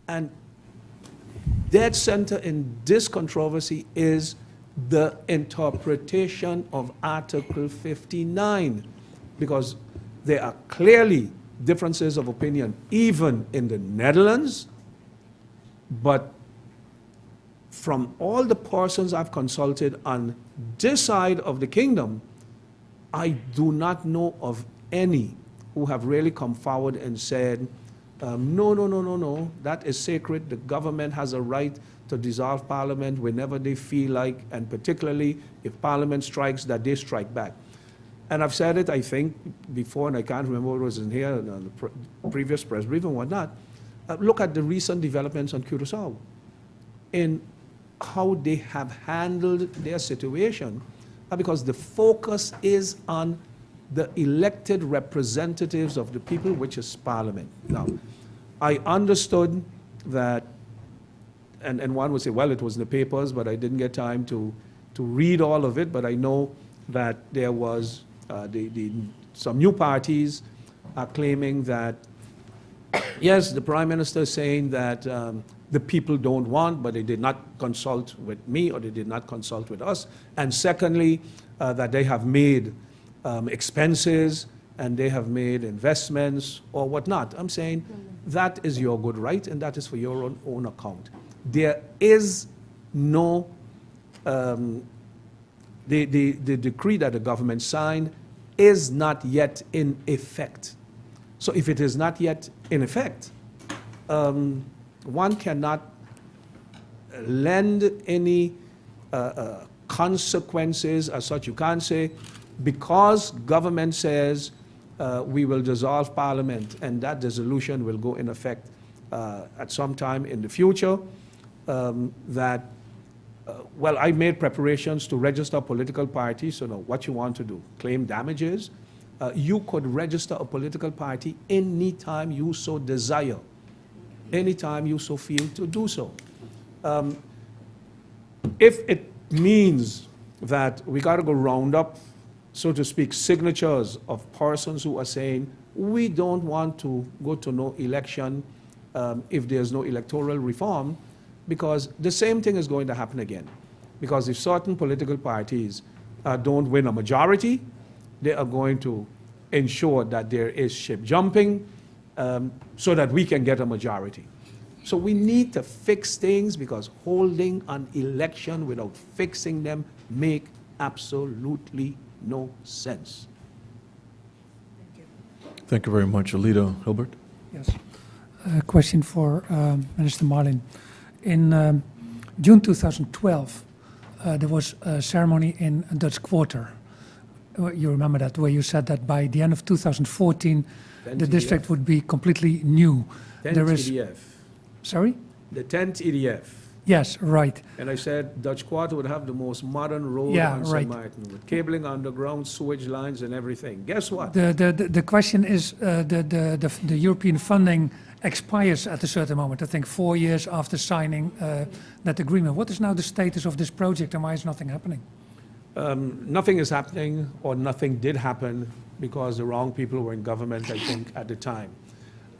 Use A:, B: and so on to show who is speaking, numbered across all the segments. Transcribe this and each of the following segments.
A: And dead center in this controversy is the interpretation of Article 59, because there are clearly differences of opinion, even in the Netherlands, but from all the persons I've consulted on this side of the kingdom, I do not know of any who have really come forward and said, no, that is sacred. The government has a right to dissolve Parliament whenever they feel like, and particularly if Parliament strikes, that they strike back. And I've said it, I think, before, and I can't remember what was in here, on the previous press briefing and whatnot. Look at the recent developments on Curaçao in how they have handled their situation, because the focus is on the elected representatives of the people, which is Parliament. Now, I understood that, and one would say, well, it was in the papers, but I didn't get time to read all of it, but I know that there was some new parties are claiming that, yes, the Prime Minister is saying that the people don't want, but they did not consult with me, or they did not consult with us. And secondly, that they have made expenses and they have made investments or whatnot. I'm saying that is your good right, and that is for your own account. There is no, the decree that the government signed is not yet in effect. So if it is not yet in effect, one cannot lend any consequences as such. You can't say, because government says we will dissolve Parliament and that dissolution will go in effect at some time in the future, well, I made preparations to register political parties, so now what you want to do, claim damages. You could register a political party anytime you so desire, anytime you so feel to do so. If it means that we got to go round up, so to speak, signatures of persons who are saying, we don't want to go to no election if there's no electoral reform, because the same thing is going to happen again. Because if certain political parties don't win a majority, they are going to ensure that there is ship jumping so that we can get a majority. So we need to fix things, because holding an election without fixing them make absolutely no sense.
B: Thank you very much. Alito Hilbert.
C: Yes. A question for Minister Marlin. In June 2012, there was a ceremony in Dutch Quarter. You remember that, where you said that by the end of 2014, the district would be completely new.
A: 10th EDF.
C: Sorry?
A: The 10th EDF.
C: Yes, right.
A: And I said Dutch Quarter would have the most modern road on St. Martin, with cabling underground, sewage lines and everything. Guess what?
C: The question is, the European funding expires at a certain moment, I think 4 years after signing that agreement. What is now the status of this project, and why is nothing happening?
A: Nothing is happening, or nothing did happen, because the wrong people were in government, I think, at the time.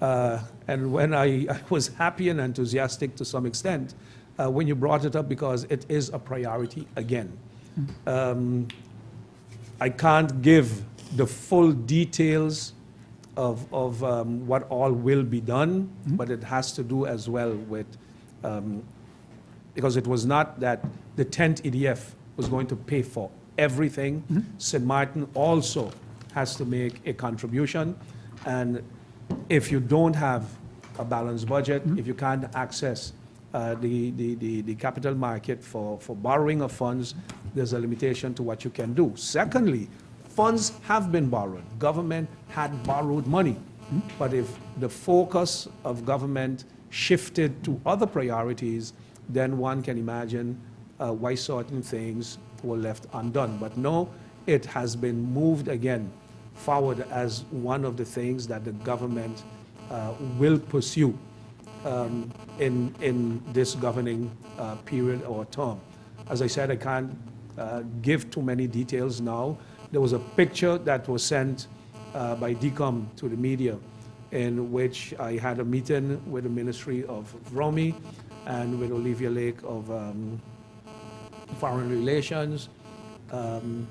A: And when I was happy and enthusiastic to some extent when you brought it up, because it is a priority again. I can't give the full details of what all will be done, but it has to do as well with, because it was not that the 10th EDF was going to pay for everything. St. Martin also has to make a contribution, and if you don't have a balanced budget, if you can't access the capital market for borrowing of funds, there's a limitation to what you can do. Secondly, funds have been borrowed. Government had borrowed money. But if the focus of government shifted to other priorities, then one can imagine why certain things were left undone. But no, it has been moved again forward as one of the things that the government will pursue in this governing period or term. As I said, I can't give too many details now. There was a picture that was sent by DECOM to the media in which I had a meeting with the Ministry of Romy and with Olivia Lake of Foreign Relations. And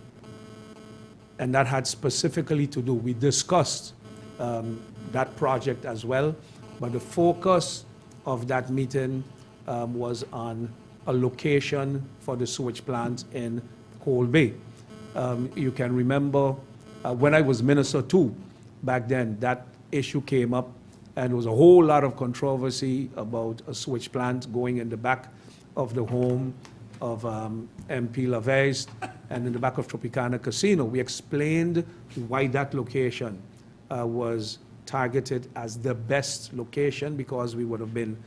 A: that had specifically to do, we discussed that project as well, but the focus of that meeting was on a location for the sewage plant in Coal Bay. You can remember when I was minister too, back then, that issue came up and there was a whole lot of controversy about a sewage plant going in the back of the home of MP LaVeist and in the back of Tropicana Casino. We explained why that location was targeted as the best location, because we would have been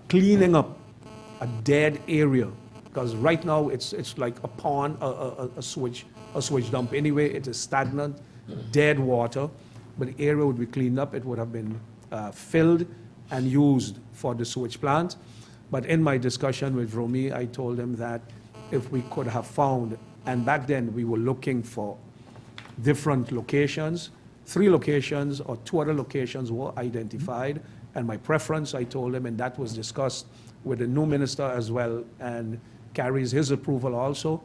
A: cleaning up a dead area. Because right now it's like a pond, a sewage dump anyway. It is stagnant, dead water. But the area would be cleaned up. It would have been filled and used for the sewage plant. But in my discussion with Romy, I told him that if we could have found, and back then we were looking for different locations, 3 locations or 2 other locations were identified. And my preference, I told him, and that was discussed with the new minister as well, and carries his approval also,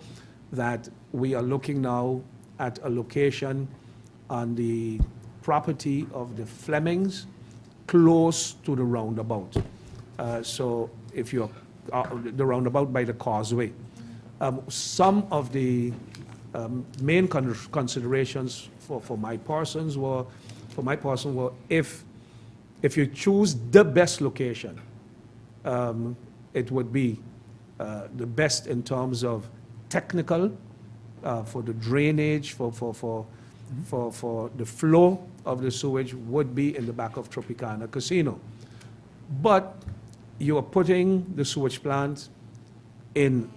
A: that we are looking now at a location on the property of the Flemings, close to the roundabout. So if you're the roundabout by the causeway. Some of the main considerations for my persons were, if you choose the best location, it would be the best in terms of technical, for the drainage, for the flow of the sewage would be in the back of Tropicana Casino. But you are putting the sewage plant in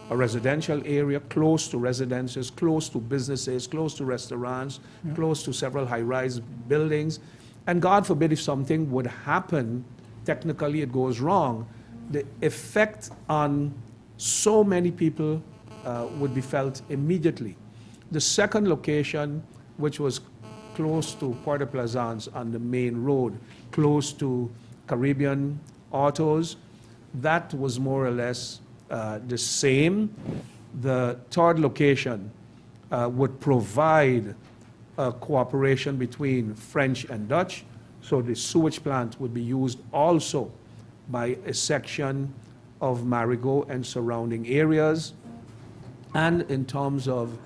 A: a residential area, close to residences, close to businesses, close to restaurants, close to several high-rise buildings. And God forbid if something would happen, technically it goes wrong, the effect on so many people would be felt immediately. The second location, which was close to Port de Plaisance on the main road, close to Caribbean Autos, that was more or less the same. The third location would provide cooperation between French and Dutch, so the sewage plant would be used also by a section of Marigot and surrounding areas. And in terms of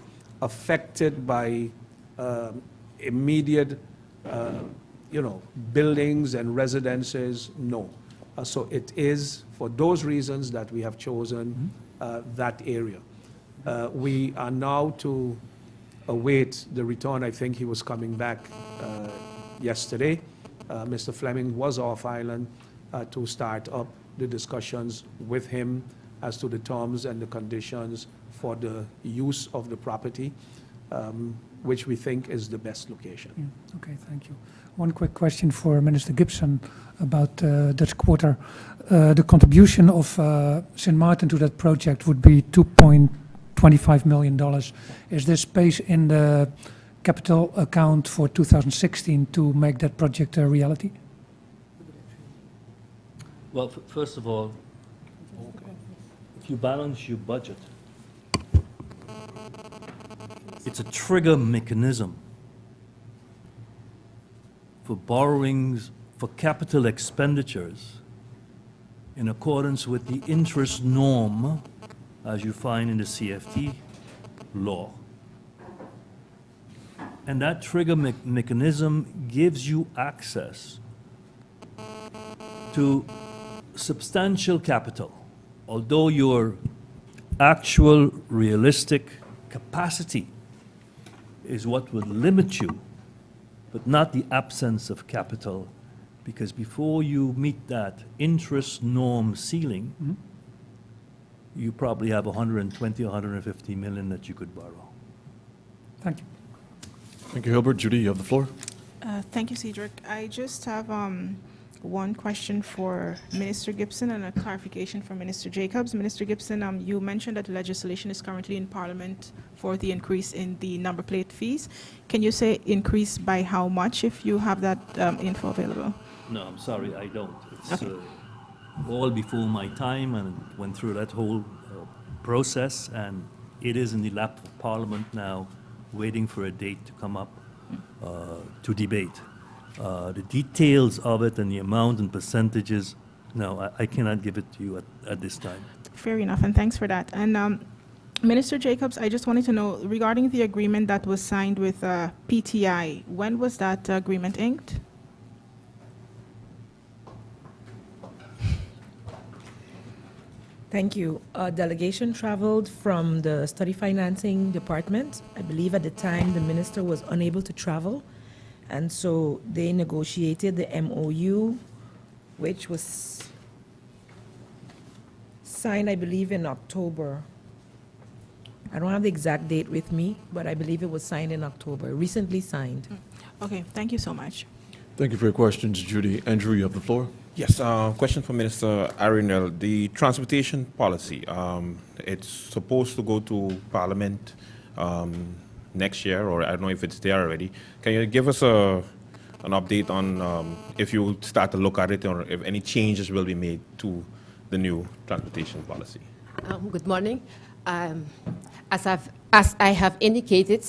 A: affected by immediate, buildings and residences, no. So it is for those reasons that we have chosen that area. We are now to await the return. I think he was coming back yesterday. Mr. Fleming was off island to start up the discussions with him as to the terms and the conditions for the use of the property, which we think is the best location.
C: Yeah. Okay, thank you. One quick question for Minister Gibson about Dutch Quarter. The contribution of St. Martin to that project would be $2.25 million. Is there space in the capital account for 2016 to make that project a reality?
D: Well, first of all, if you balance your budget, it's a trigger mechanism for borrowings for capital expenditures in accordance with the interest norm as you find in the CFT law. And that trigger mechanism gives you access to substantial capital, although your actual realistic capacity is what would limit you, but not the absence of capital, because before you meet that interest norm ceiling, you probably have 120 or 150 million that you could borrow.
C: Thank you.
B: Thank you, Hilbert. Judy, you have the floor.
E: Thank you, Cedric. I just have one question for Minister Gibson and a clarification for Minister Jacobs. Minister Gibson, you mentioned that legislation is currently in Parliament for the increase in the number plate fees. Can you say increase by how much if you have that info available?
D: No, I'm sorry, I don't. It's all before my time and went through that whole process, and it is in the lap of Parliament now, waiting for a date to come up to debate. The details of it and the amount and percentages, no, I cannot give it to you at this time.
E: Fair enough, and thanks for that. And Minister Jacobs, I just wanted to know, regarding the agreement that was signed with PTI, when was that agreement inked?
F: Thank you. A delegation traveled from the study financing department. I believe at the time the minister was unable to travel, and so they negotiated the MOU, which was signed, I believe, in October. I don't have the exact date with me, but I believe it was signed in October, recently signed.
E: Okay, thank you so much.
B: Thank you for your questions, Judy. Andrew, you have the floor.
G: Yes, question for Minister Arinel. The transportation policy, it's supposed to go to Parliament next year, or I don't know if it's there already. Can you give us an update on if you start to look at it, or if any changes will be made to the new transportation policy?
H: Good morning. As I have indicated,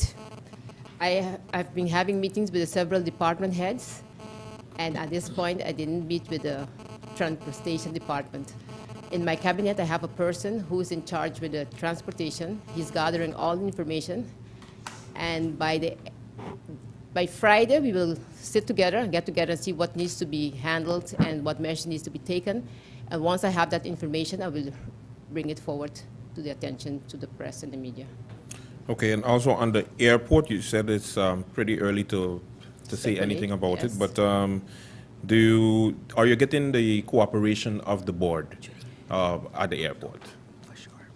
H: I've been having meetings with the several department heads, and at this point, I didn't meet with the transportation department. In my cabinet, I have a person who is in charge with the transportation. He's gathering all the information, and by Friday, we will sit together and get together and see what needs to be handled and what measures needs to be taken. And once I have that information, I will bring it forward to the attention to the press and the media.
G: Okay, and also on the airport, you said it's pretty early to say anything about it,
H: Yes.
G: but are you getting the cooperation of the board at the airport?
H: For sure.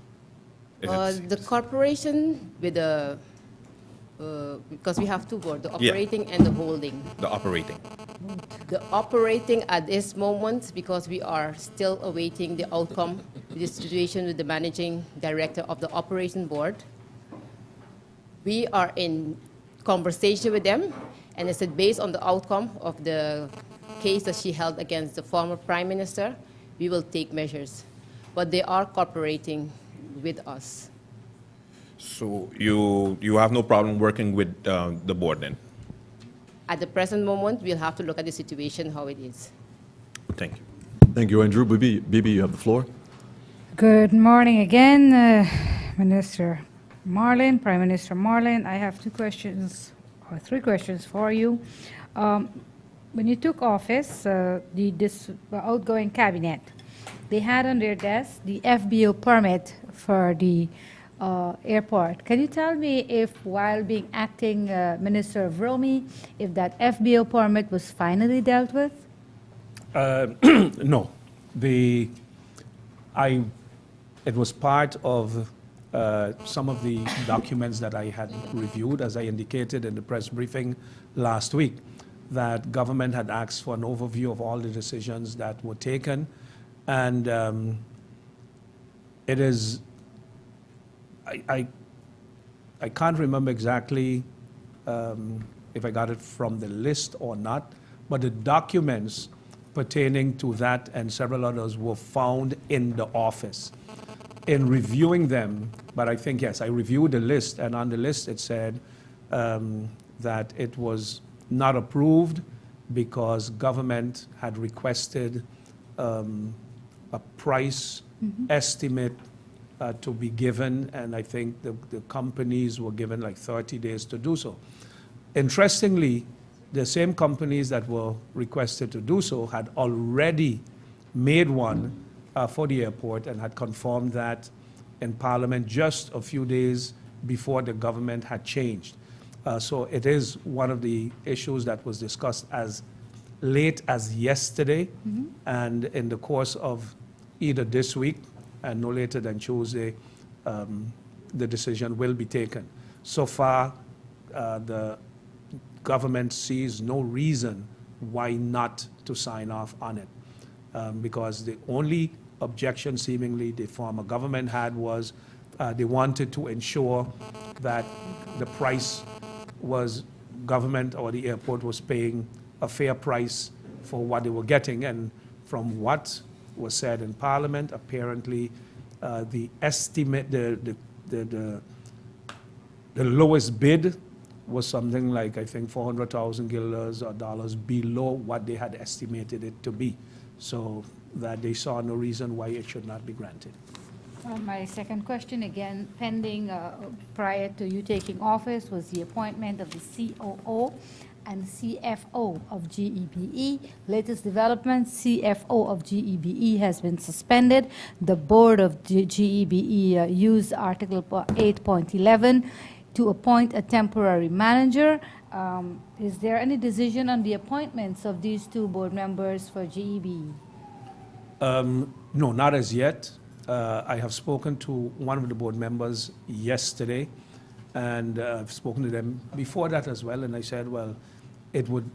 G: Is it-
H: The corporation with the, because we have two boards, the operating and the holding.
G: the operating.
H: The operating at this moment, because we are still awaiting the outcome of the situation with the managing director of the operation board. We are in conversation with them, and I said based on the outcome of the case that she held against the former prime minister, we will take measures. But they are cooperating with us.
G: So you have no problem working with the board then?
H: At the present moment, we'll have to look at the situation, how it is.
G: Thank you.
B: Thank you, Andrew. Bibi, you have the floor.
I: Good morning again, Minister Marlin, Prime Minister Marlin. I have three questions for you. When you took office, this outgoing cabinet, they had on their desk the FBO permit for the airport. Can you tell me if, while being acting Minister of Romy, if that FBO permit was finally dealt with?
A: No. It was part of some of the documents that I had reviewed, as I indicated in the press briefing last week, that government had asked for an overview of all the decisions that were taken. And it is, I can't remember exactly if I got it from the list or not, but the documents pertaining to that and several others were found in the office. In reviewing them, but I think, yes, I reviewed the list, and on the list it said that it was not approved because government had requested a price estimate to be given, and I think the companies were given like 30 days to do so. Interestingly, the same companies that were requested to do so had already made one for the airport and had confirmed that in Parliament just a few days before the government had changed. So it is one of the issues that was discussed as late as yesterday, and in the course of either this week and no later than Tuesday, the decision will be taken. So far, the government sees no reason why not to to sign off on it. Because the only objection seemingly the former government had was they wanted to ensure that the price was government or the airport was paying a fair price for what they were getting. And from what was said in Parliament, apparently the estimate, the lowest bid was something like, I think, 400,000 guilders or dollars below what they had estimated it to be. So that they saw no reason why it should not be granted.
I: My second question, again, pending prior to you taking office, was the appointment of the COO and CFO of GEBE. Latest development, CFO of GEBE has been suspended. The board of GEBE used Article 8.11 to appoint a temporary manager. Is there any decision on the appointments of these two board members for GEBE?
A: No, not as yet. I have spoken to one of the board members yesterday, and I've spoken to them before that as well, and I said, well, it would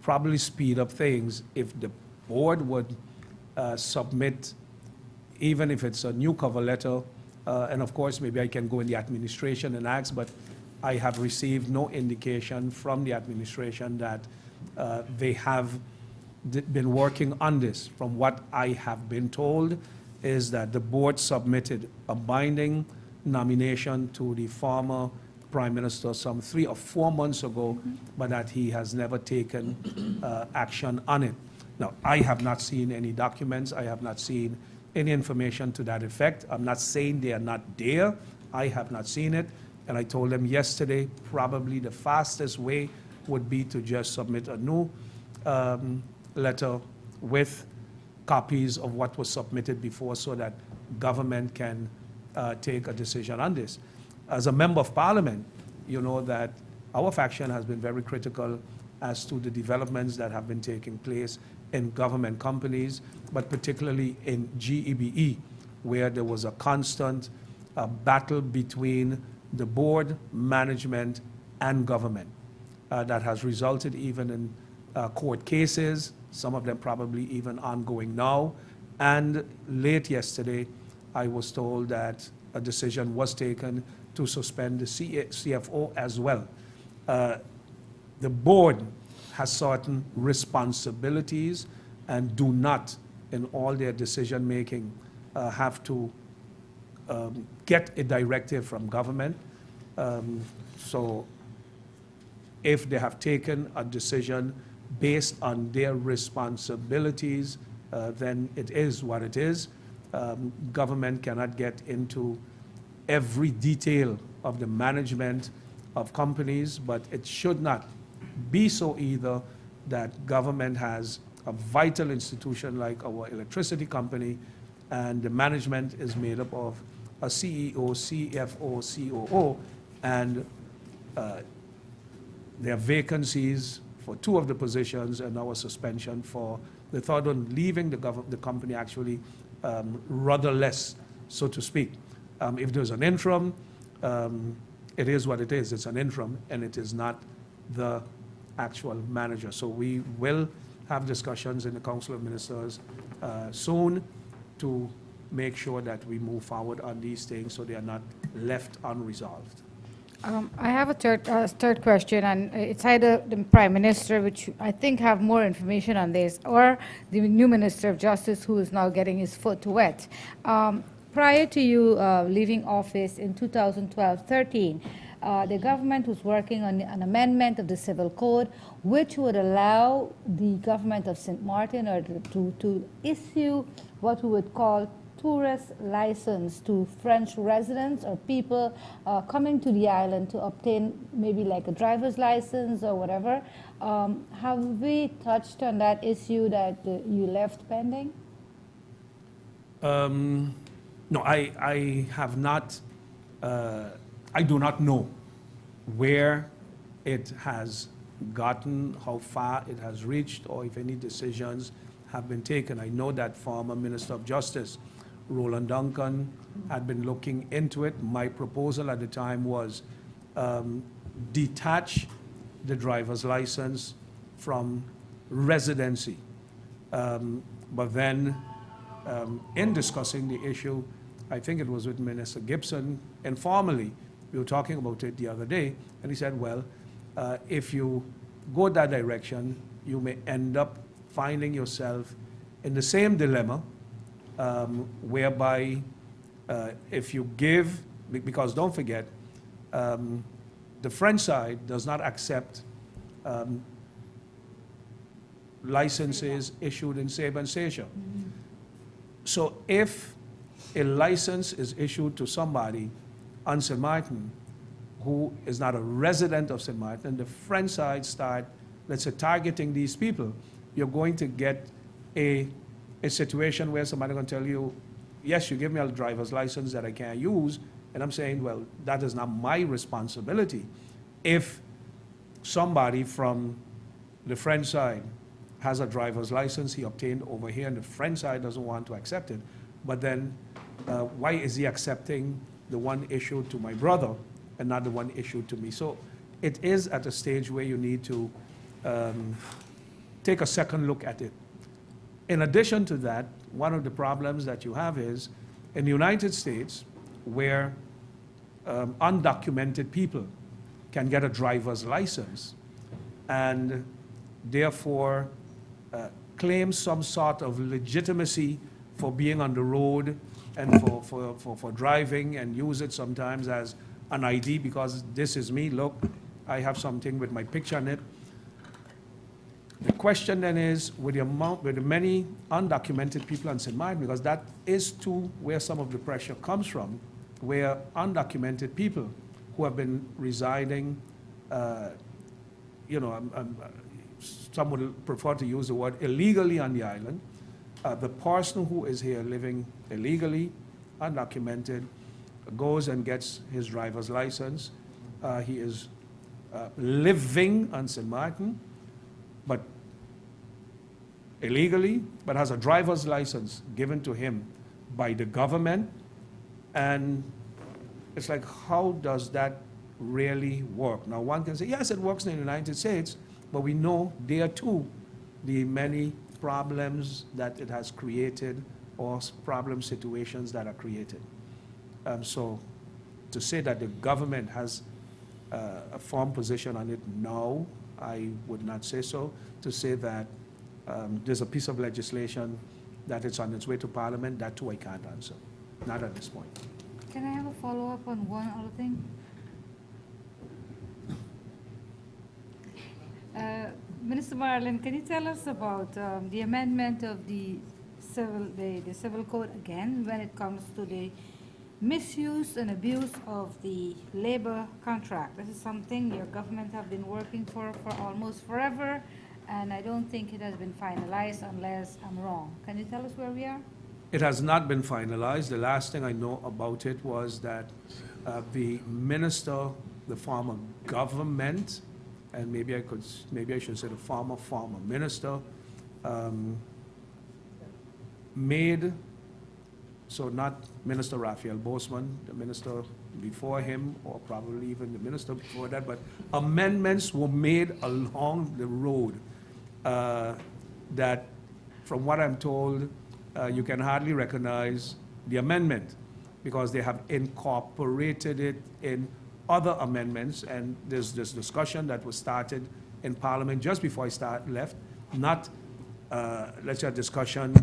A: probably speed up things if the board would submit, even if it's a new cover letter, and of course, maybe I can go in the administration and ask, but I have received no indication from the administration that they have been working on this. From what I have been told is that the board submitted a binding nomination to the former Prime Minister some 3 or 4 months ago, but that he has never taken action on it. Now, I have not seen any documents. I have not seen any information to that effect. I'm not saying they are not there. I have not seen it. And I told them yesterday, probably the fastest way would be to just submit a new letter with copies of what was submitted before so that government can take a decision on this. As a member of parliament, you know that our faction has been very critical as to the developments that have been taking place in government companies, but particularly in GEBE, where there was a constant battle between the board, management, and government that has resulted even in court cases, some of them probably even ongoing now. And late yesterday, I was told that a decision was taken to suspend the CFO as well. The board has certain responsibilities and do not, in all their decision-making, have to get a directive from government. So if they have taken a decision based on their responsibilities, then it is what it is. Government cannot get into every detail of the management of companies, but it should not be so either that government has a vital institution like our electricity company, and the management is made up of a CEO, CFO, COO, and there are vacancies for 2 of the positions and now a suspension for the third one, leaving the company actually rudderless, so to speak. If there's an interim, it is what it is. It's an interim, and it is not the actual manager. So we will have discussions in the Council of Ministers soon to make sure that we move forward on these things so they are not left unresolved.
I: I have a third question, and it's either the Prime Minister, which I think have more information on this, or the new Minister of Justice, who is now getting his foot wet. Prior to you leaving office in 2012-13, the government was working on an amendment of the Civil Code, which would allow the government of St. Martin to issue what we would call tourist license to French residents or people coming to the island to obtain maybe like a driver's license or whatever. Have we touched on that issue that you left pending?
A: No, I have not, I do not know where it has gotten, how far it has reached, or if any decisions have been taken. I know that former Minister of Justice, Roland Duncan, had been looking into it. My proposal at the time was detach the driver's license from residency. But then, in discussing the issue, I think it was with Minister Gibson, informally, we were talking about it the other day, and he said, well, if you go that direction, you may end up finding yourself in the same dilemma, whereby if you give, because don't forget, the French side does not accept licenses issued in Sabre and Seychelles. So if a license is issued to somebody on St. Martin who is not a resident of St. Martin, the French side start, let's say, targeting these people, you're going to get a situation where somebody's going to tell you, yes, you give me a driver's license that I can't use, and I'm saying, well, that is not my responsibility. If somebody from the French side has a driver's license he obtained over here, and the French side doesn't want to accept it, but then why is he accepting the one issued to my brother and not the one issued to me? So it is at a stage where you need to take a second look at it. In addition to that, one of the problems that you have is in the United States, where undocumented people can get a driver's license and therefore claim some sort of legitimacy for being on the road and for driving, and use it sometimes as an ID because this is me, look, I have something with my picture on it. The question then is, with the many undocumented people on St. Martin, because that is too where some of the pressure comes from, where undocumented people who have been residing, some would prefer to use the word illegally on the island. The person who is here living illegally, undocumented, goes and gets his driver's license. He is living on St. Martin, but illegally, but has a driver's license given to him by the government. And it's like, how does that really work? Now, one can say, yes, it works in the United States, but we know there too the many problems that it has created, or problem situations that are created. So to say that the government has a firm position on it, no, I would not say so. To say that there's a piece of legislation that it's on its way to Parliament, that too I can't answer, not at this point.
I: Can I have a follow-up on one other thing? Minister Marlin, can you tell us about the amendment of the civil code again when it comes to the misuse and abuse of the labor contract? This is something your government have been working for almost forever, and I don't think it has been finalized unless I'm wrong. Can you tell us where we are?
A: It has not been finalized. The last thing I know about it was that the minister, the former government, and maybe I should say the former minister, made, so not Minister Raphael Boseman, the minister before him, or probably even the minister before that, but amendments were made along the road that, from what I'm told, you can hardly recognize the amendment because they have incorporated it in other amendments, and there's this discussion that was started in Parliament just before I left, not, let's say, a discussion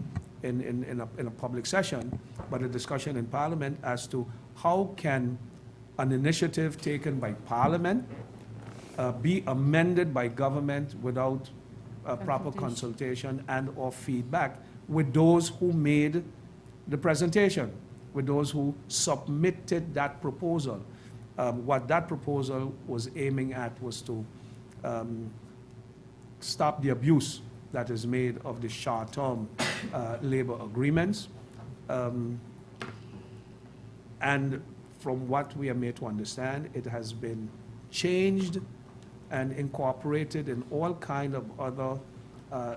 A: in a public session, but a discussion in Parliament as to how can an initiative taken by Parliament be amended by government without proper consultation and or feedback with those who made the presentation, with those who submitted that proposal. What that proposal was aiming at was to stop the abuse that is made of the short-term labor agreements. And from what we are made to understand, it has been changed and incorporated in all kind of other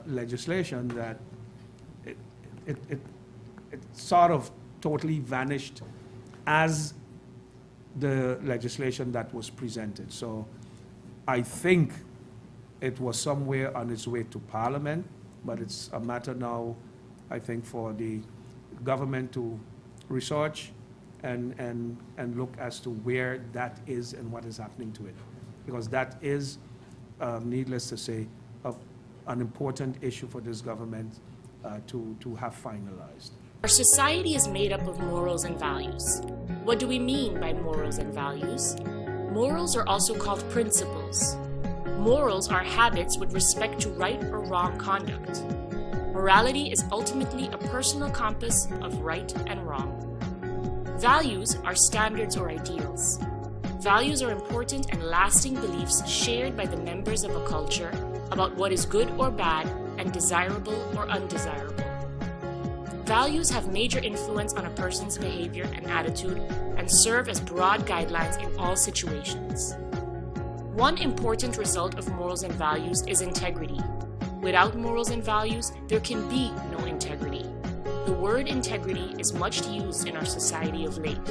A: legislation that it sort of totally vanished as the legislation that was presented. So I think it was somewhere on its way to Parliament, but it's a matter now, I think, for the government to research and look as to where that is and what is happening to it. Because that is, needless to say, an important issue for this government to have finalized.
J: Our society is made up of morals and values. What do we mean by morals and values? Morals are also called principles. Morals are habits with respect to right or wrong conduct. Morality is ultimately a personal compass of right and wrong. Values are standards or ideals. Values are important and lasting beliefs shared by the members of a culture about what is good or bad and desirable or undesirable. Values have major influence on a person's behavior and attitude and serve as broad guidelines in all situations. One important result of morals and values is integrity. Without morals and values, there can be no integrity. The word integrity is much used in our society of late.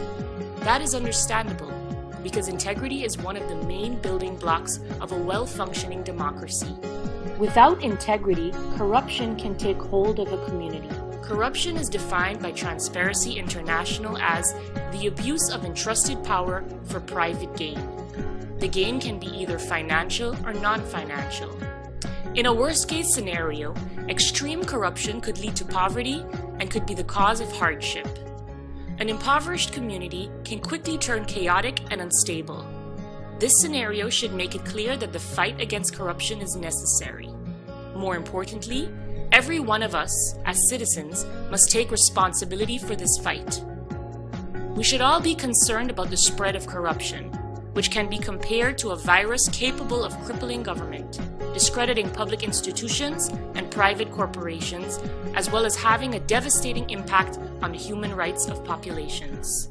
J: That is understandable, because integrity is one of the main building blocks of a well-functioning democracy. Without integrity, corruption can take hold of a community. Corruption is defined by Transparency International as the abuse of entrusted power for private gain. The gain can be either financial or non-financial. In a worst-case scenario, extreme corruption could lead to poverty and could be the cause of hardship. An impoverished community can quickly turn chaotic and unstable. This scenario should make it clear that the fight against corruption is necessary. More importantly, every one of us, as citizens, must take responsibility for this fight. We should all be concerned about the spread of corruption, which can be compared to a virus capable of crippling government, discrediting public institutions and private corporations, as well as having a devastating impact on the human rights of populations.